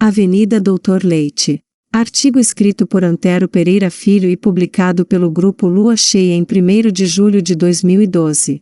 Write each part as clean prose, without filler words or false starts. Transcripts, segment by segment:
Avenida Doutor Leite. Artigo escrito por Antero Pereira Filho e publicado pelo Grupo Lua Cheia em 1º de julho de 2012.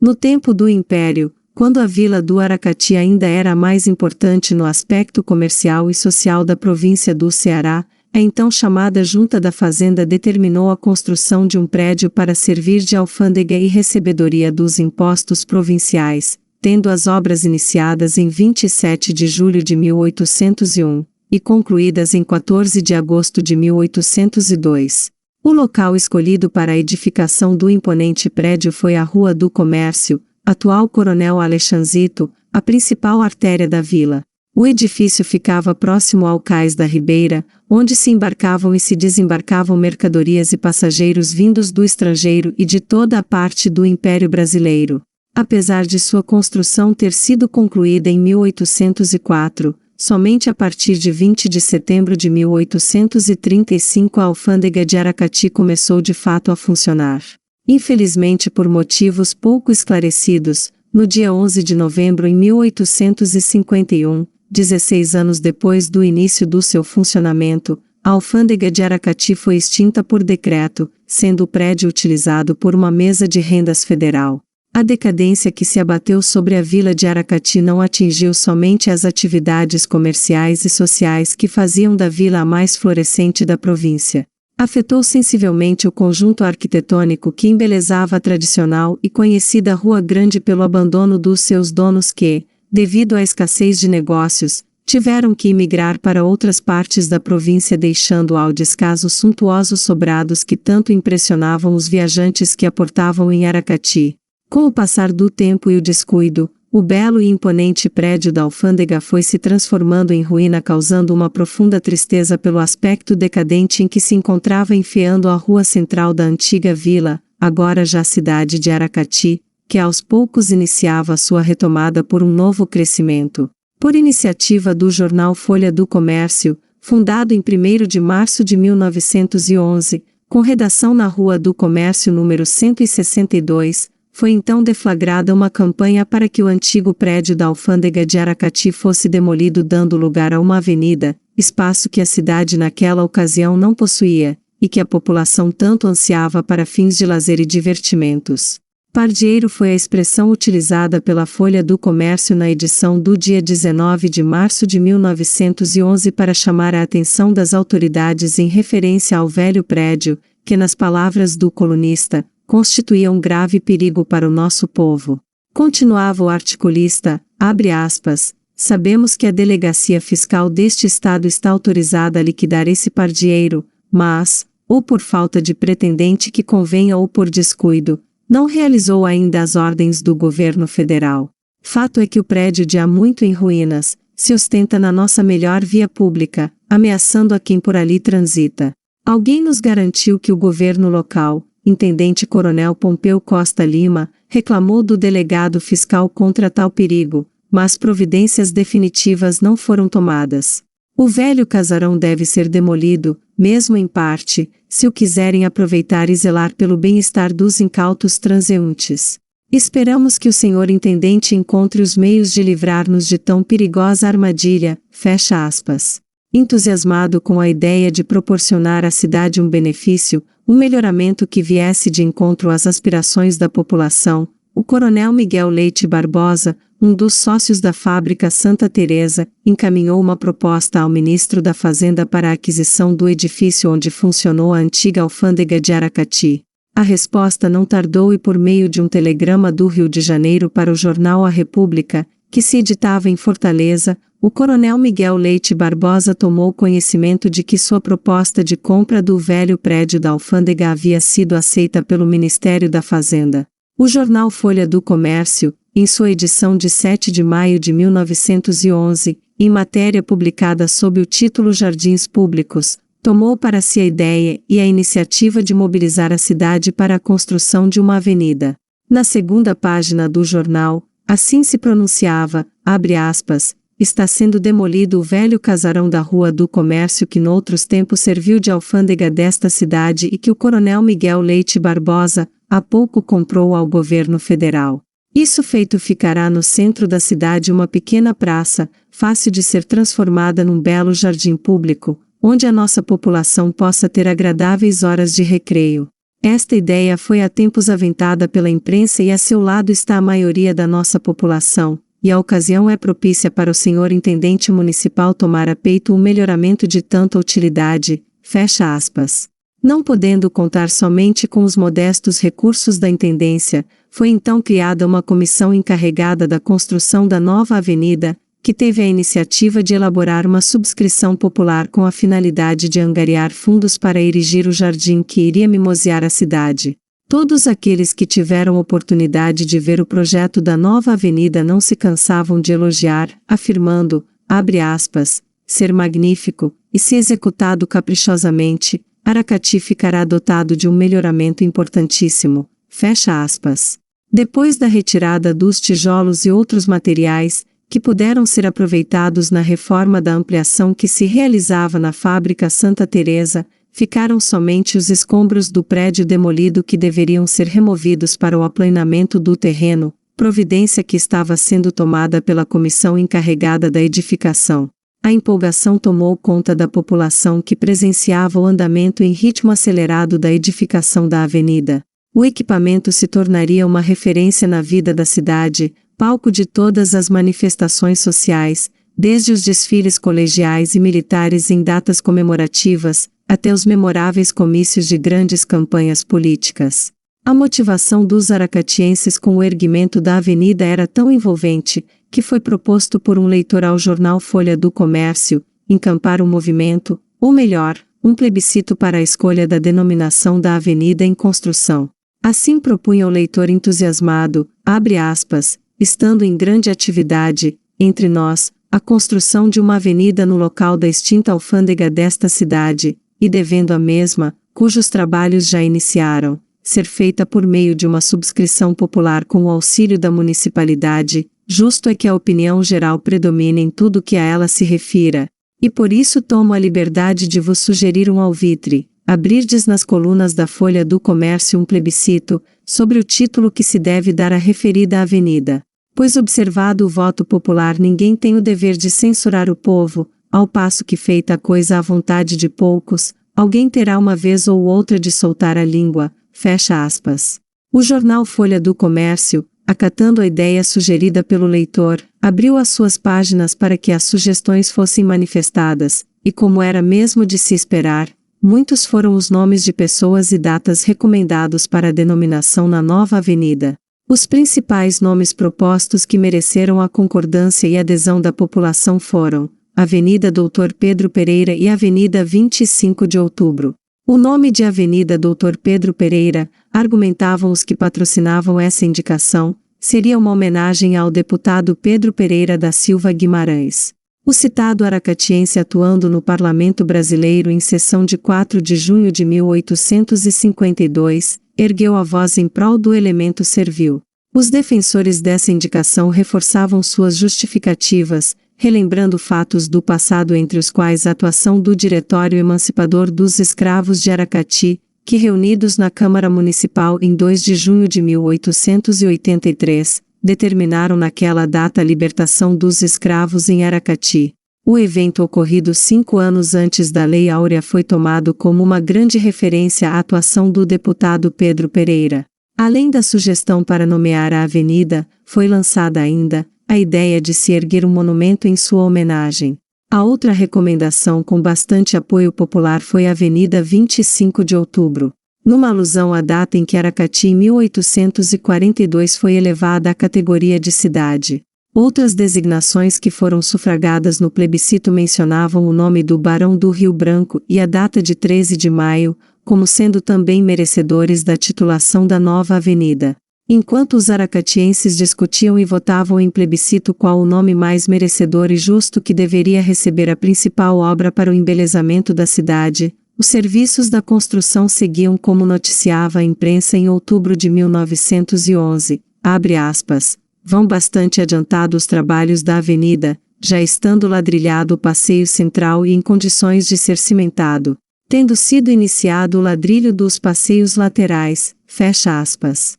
No tempo do Império, quando a vila do Aracati ainda era a mais importante no aspecto comercial e social da província do Ceará, a então chamada Junta da Fazenda determinou a construção de um prédio para servir de alfândega e recebedoria dos impostos provinciais, tendo as obras iniciadas em 27 de julho de 1801, e concluídas em 14 de agosto de 1802. O local escolhido para a edificação do imponente prédio foi a Rua do Comércio, atual Coronel Alexanzito, a principal artéria da vila. O edifício ficava próximo ao cais da Ribeira, onde se embarcavam e se desembarcavam mercadorias e passageiros vindos do estrangeiro e de toda a parte do Império Brasileiro. Apesar de sua construção ter sido concluída em 1804, somente a partir de 20 de setembro de 1835 a alfândega de Aracati começou de fato a funcionar. Infelizmente, por motivos pouco esclarecidos, no dia 11 de novembro de 1851, 16 anos depois do início do seu funcionamento, a alfândega de Aracati foi extinta por decreto, sendo o prédio utilizado por uma mesa de rendas federal. A decadência que se abateu sobre a vila de Aracati não atingiu somente as atividades comerciais e sociais que faziam da vila a mais florescente da província. Afetou sensivelmente o conjunto arquitetônico que embelezava a tradicional e conhecida Rua Grande pelo abandono dos seus donos que, devido à escassez de negócios, tiveram que emigrar para outras partes da província deixando ao descaso suntuosos sobrados que tanto impressionavam os viajantes que aportavam em Aracati. Com o passar do tempo e o descuido, o belo e imponente prédio da alfândega foi se transformando em ruína, causando uma profunda tristeza pelo aspecto decadente em que se encontrava, enfiando a rua central da antiga vila, agora já cidade de Aracati, que aos poucos iniciava sua retomada por um novo crescimento. Por iniciativa do jornal Folha do Comércio, fundado em 1º de março de 1911, com redação na Rua do Comércio número 162, foi então deflagrada uma campanha para que o antigo prédio da alfândega de Aracati fosse demolido, dando lugar a uma avenida, espaço que a cidade naquela ocasião não possuía, e que a população tanto ansiava para fins de lazer e divertimentos. Pardieiro foi a expressão utilizada pela Folha do Comércio na edição do dia 19 de março de 1911 para chamar a atenção das autoridades em referência ao velho prédio, que nas palavras do colunista, constituía um grave perigo para o nosso povo. Continuava o articulista, abre aspas, sabemos que a delegacia fiscal deste estado está autorizada a liquidar esse pardieiro, mas, ou por falta de pretendente que convenha ou por descuido, não realizou ainda as ordens do governo federal. Fato é que o prédio de há muito em ruínas, se ostenta na nossa melhor via pública, ameaçando a quem por ali transita. Alguém nos garantiu que o governo local, Intendente Coronel Pompeu Costa Lima, reclamou do delegado fiscal contra tal perigo, mas providências definitivas não foram tomadas. O velho casarão deve ser demolido, mesmo em parte, se o quiserem aproveitar e zelar pelo bem-estar dos incautos transeuntes. Esperamos que o senhor intendente encontre os meios de livrar-nos de tão perigosa armadilha, fecha aspas. Entusiasmado com a ideia de proporcionar à cidade um benefício, um melhoramento que viesse de encontro às aspirações da população, o coronel Miguel Leite Barbosa, um dos sócios da fábrica Santa Teresa, encaminhou uma proposta ao ministro da Fazenda para a aquisição do edifício onde funcionou a antiga alfândega de Aracati. A resposta não tardou e por meio de um telegrama do Rio de Janeiro para o jornal A República, que se editava em Fortaleza, o coronel Miguel Leite Barbosa tomou conhecimento de que sua proposta de compra do velho prédio da alfândega havia sido aceita pelo Ministério da Fazenda. O jornal Folha do Comércio, em sua edição de 7 de maio de 1911, em matéria publicada sob o título Jardins Públicos, tomou para si a ideia e a iniciativa de mobilizar a cidade para a construção de uma avenida. Na segunda página do jornal, assim se pronunciava, abre aspas, está sendo demolido o velho casarão da Rua do Comércio que noutros tempos serviu de alfândega desta cidade e que o coronel Miguel Leite Barbosa, há pouco comprou ao governo federal. Isso feito, ficará no centro da cidade uma pequena praça, fácil de ser transformada num belo jardim público, onde a nossa população possa ter agradáveis horas de recreio. Esta ideia foi há tempos aventada pela imprensa e a seu lado está a maioria da nossa população, e a ocasião é propícia para o senhor intendente municipal tomar a peito o melhoramento de tanta utilidade, fecha aspas. Não podendo contar somente com os modestos recursos da intendência, foi então criada uma comissão encarregada da construção da nova avenida, que teve a iniciativa de elaborar uma subscrição popular com a finalidade de angariar fundos para erigir o jardim que iria mimosear a cidade. Todos aqueles que tiveram oportunidade de ver o projeto da nova avenida não se cansavam de elogiar, afirmando, abre aspas, ser magnífico, e se executado caprichosamente, Aracati ficará dotado de um melhoramento importantíssimo, fecha aspas. Depois da retirada dos tijolos e outros materiais, que puderam ser aproveitados na reforma da ampliação que se realizava na fábrica Santa Teresa, ficaram somente os escombros do prédio demolido que deveriam ser removidos para o aplanamento do terreno, providência que estava sendo tomada pela comissão encarregada da edificação. A empolgação tomou conta da população que presenciava o andamento em ritmo acelerado da edificação da avenida. O equipamento se tornaria uma referência na vida da cidade, palco de todas as manifestações sociais, desde os desfiles colegiais e militares em datas comemorativas, até os memoráveis comícios de grandes campanhas políticas. A motivação dos aracatienses com o erguimento da avenida era tão envolvente, que foi proposto por um leitor ao jornal Folha do Comércio, encampar um movimento, ou melhor, um plebiscito para a escolha da denominação da avenida em construção. Assim propunha o leitor entusiasmado, abre aspas, estando em grande atividade, entre nós, a construção de uma avenida no local da extinta alfândega desta cidade, e devendo a mesma, cujos trabalhos já iniciaram, ser feita por meio de uma subscrição popular com o auxílio da municipalidade, justo é que a opinião geral predomine em tudo que a ela se refira, e por isso tomo a liberdade de vos sugerir um alvitre, abrirdes nas colunas da Folha do Comércio um plebiscito, sobre o título que se deve dar à referida avenida. Pois observado o voto popular ninguém tem o dever de censurar o povo, ao passo que feita a coisa à vontade de poucos, alguém terá uma vez ou outra de soltar a língua, fecha aspas. O jornal Folha do Comércio, acatando a ideia sugerida pelo leitor, abriu as suas páginas para que as sugestões fossem manifestadas, e como era mesmo de se esperar, muitos foram os nomes de pessoas e datas recomendados para a denominação na nova avenida. Os principais nomes propostos que mereceram a concordância e adesão da população foram Avenida Dr. Pedro Pereira e Avenida 25 de Outubro. O nome de Avenida Dr. Pedro Pereira, argumentavam os que patrocinavam essa indicação, seria uma homenagem ao deputado Pedro Pereira da Silva Guimarães. O citado aracatiense, atuando no Parlamento Brasileiro em sessão de 4 de junho de 1852, ergueu a voz em prol do elemento servil. Os defensores dessa indicação reforçavam suas justificativas, relembrando fatos do passado, entre os quais a atuação do Diretório Emancipador dos Escravos de Aracati, que, reunidos na Câmara Municipal em 2 de junho de 1883, determinaram naquela data a libertação dos escravos em Aracati. O evento, ocorrido 5 anos antes da Lei Áurea, foi tomado como uma grande referência à atuação do deputado Pedro Pereira. Além da sugestão para nomear a avenida, foi lançada ainda a ideia de se erguer um monumento em sua homenagem. A outra recomendação com bastante apoio popular foi a Avenida 25 de Outubro, numa alusão à data em que Aracati, em 1842, foi elevada à categoria de cidade. Outras designações que foram sufragadas no plebiscito mencionavam o nome do Barão do Rio Branco e a data de 13 de maio, como sendo também merecedores da titulação da nova avenida. Enquanto os aracatienses discutiam e votavam em plebiscito qual o nome mais merecedor e justo que deveria receber a principal obra para o embelezamento da cidade, os serviços da construção seguiam como noticiava a imprensa em outubro de 1911, abre aspas, vão bastante adiantados os trabalhos da avenida, já estando ladrilhado o passeio central e em condições de ser cimentado, tendo sido iniciado o ladrilho dos passeios laterais, fecha aspas.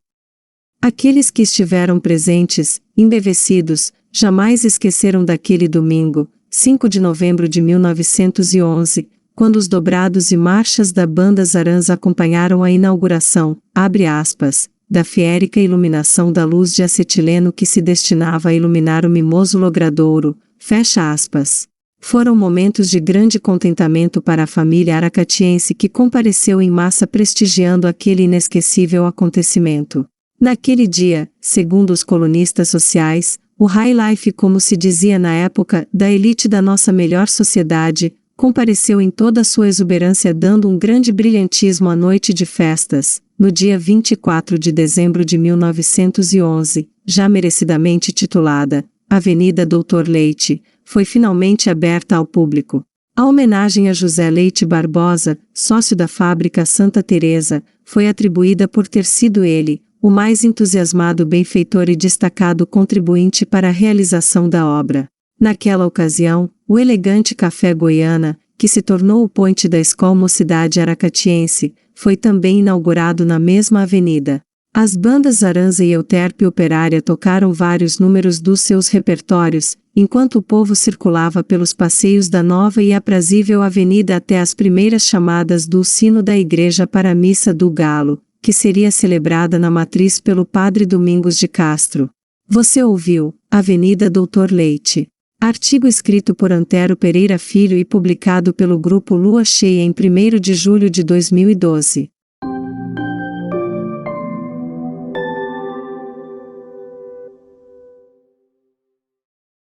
Aqueles que estiveram presentes, embevecidos, jamais esqueceram daquele domingo, 5 de novembro de 1911, quando os dobrados e marchas da banda Zarans acompanharam a inauguração, abre aspas, da fiérica iluminação da luz de acetileno que se destinava a iluminar o mimoso logradouro, fecha aspas. Foram momentos de grande contentamento para a família aracatiense que compareceu em massa prestigiando aquele inesquecível acontecimento. Naquele dia, segundo os colunistas sociais, o high life, como se dizia na época, da elite da nossa melhor sociedade, compareceu em toda a sua exuberância dando um grande brilhantismo à noite de festas, no dia 24 de dezembro de 1911, já merecidamente titulada Avenida Doutor Leite, foi finalmente aberta ao público. A homenagem a José Leite Barbosa, sócio da fábrica Santa Teresa, foi atribuída por ter sido ele, o mais entusiasmado benfeitor e destacado contribuinte para a realização da obra. Naquela ocasião, o elegante Café Goiana, que se tornou o ponte da Escola Mocidade Aracatiense, foi também inaugurado na mesma avenida. As bandas Zarans e Euterpe Operária tocaram vários números dos seus repertórios, enquanto o povo circulava pelos passeios da nova e aprazível avenida até as primeiras chamadas do sino da igreja para a Missa do Galo, que seria celebrada na matriz pelo padre Domingos de Castro. Você ouviu, Avenida Doutor Leite. Artigo escrito por Antero Pereira Filho e publicado pelo Grupo Lua Cheia em 1º de julho de 2012.